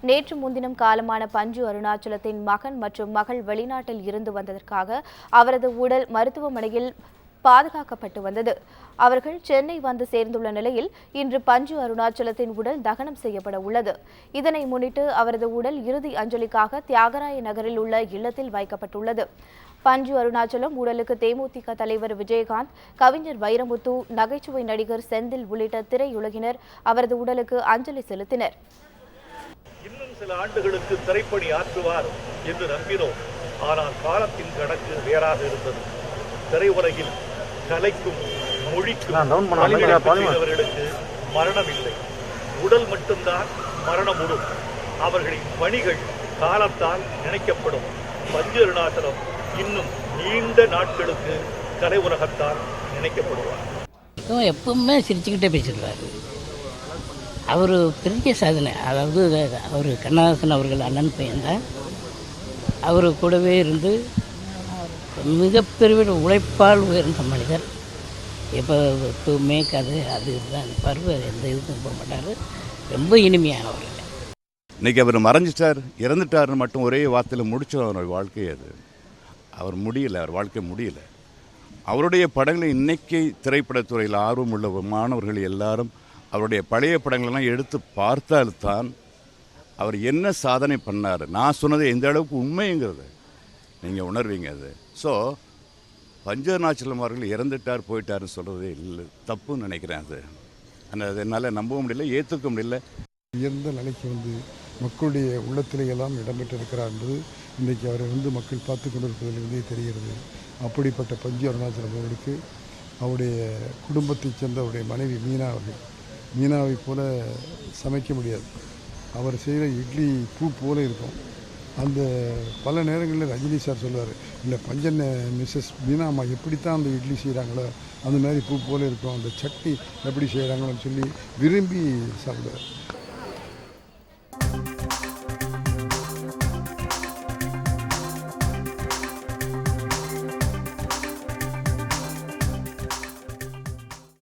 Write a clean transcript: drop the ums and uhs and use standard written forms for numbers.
நேற்று முன்தினம் காலமான பஞ்சு அருணாச்சலத்தின் மகன் மற்றும் மகள் வெளிநாட்டில் இருந்து வந்ததற்காக அவரது உடல் மருத்துவமனையில் பாதுகாக்கப்பட்டு வந்தது. அவர்கள் சென்னை வந்து சேர்ந்துள்ள நிலையில் இன்று பஞ்சு அருணாச்சலத்தின் உடல் தகனம் செய்யப்பட உள்ளது. இதனை முன்னிட்டு அவரது உடல் இறுதி அஞ்சலிக்காக தியாகராய நகரில் உள்ள இல்லத்தில் வைக்கப்பட்டுள்ளது. பஞ்சு அருணாச்சலம் உடலுக்கு தேமுதிக தலைவர் விஜயகாந்த், கவிஞர் வைரமுத்து, நகைச்சுவை நடிகர் செந்தில் உள்ளிட்ட திரையுலகினர் அவரது உடலுக்கு அஞ்சலி செலுத்தினர். இன்னும் சில ஆண்டுகளுக்கு திரைப்பணி ஆற்றுவார் என்று நம்பினோம். ஆனால் காலத்தின் கணக்கு வேறாக இருந்தது. திரையுலகில் கலைக்கும் மொழிக்கும் அவர்களுக்கு மரணம் இல்லை, உடல் மட்டும்தான் மரணமுறும். அவர்களின் பணிகள் காலத்தால் நினைக்கப்படும். பஞ்சு அருணாச்சலம் இன்னும் நீண்ட நாட்களுக்கு கலை உலகத்தால் நினைக்கப்படுவார். எப்பவுமே சிரிச்சுக்கிட்டே பேசிடுவார். அவர் பெரிய சாதனை. அதாவது அவர் கண்ணதாசன் அவர்கள் அண்ணன் பையன் தான். அவர் கூடவே இருந்து மிகப்பெரிய உழைப்பால் உயர்ந்த மனிதர். எப்பவுமே கதை அது இதுதான் பருவ எந்த இதுக்கும் போக மாட்டார். ரொம்ப இனிமையானவர். இன்றைக்கி அவர் மறைஞ்சிட்டார், இறந்துட்டார்னு மட்டும் ஒரே வார்த்தையில் முடிச்ச அவர் வாழ்க்கை அது. அவர் முடியலை, அவர் வாழ்க்கை முடியலை. அவருடைய படங்களை இன்றைக்கி திரைப்படத்துறையில் ஆர்வம் உள்ள மாணவர்கள் எல்லாரும் அவருடைய பழைய படங்களெல்லாம் எடுத்து பார்த்தால்தான் அவர் என்ன சாதனை பண்ணார், நான் சொன்னது எந்த அளவுக்கு உண்மைங்கிறது நீங்கள் உணர்வீங்க. அது ஸோ பஞ்சு அருணாச்சலம் அவர்கள் இறந்துட்டார் போயிட்டார்னு சொல்கிறது இல்லை, தப்புன்னு நினைக்கிறேன். அது என்னால் நம்பவும் முடியல, ஏற்றுக்க முடியல. உயர்ந்த நிலைக்கு மக்களுடைய உள்ளத்திலேயெல்லாம் இடம்பெற்றிருக்கிறார் என்பது இன்றைக்கி அவரை மக்கள் பார்த்து கொண்டிருப்பதிலிருந்தே தெரிகிறது. அப்படிப்பட்ட பஞ்சு அருணாச்சலம் அவர்களுக்கு அவருடைய குடும்பத்தைச் சேர்ந்த அவருடைய மனைவி மீனாவை போல சமைக்க முடியாது. அவர் செய்கிற இட்லி பூ போல இருக்கும். அந்த பல நேரங்களில் ரஜினி சார் சொல்லுவார், இல்லை பஞ்சன் மிஸ்ஸஸ் மீனாம்மா எப்படித்தான் அந்த இட்லி செய்கிறாங்களோ அந்த மாதிரி பூ போல இருக்கும், அந்த சட்னி எப்படி செய்கிறாங்களோன்னு சொல்லி விரும்பி சாப்பிடுவார்.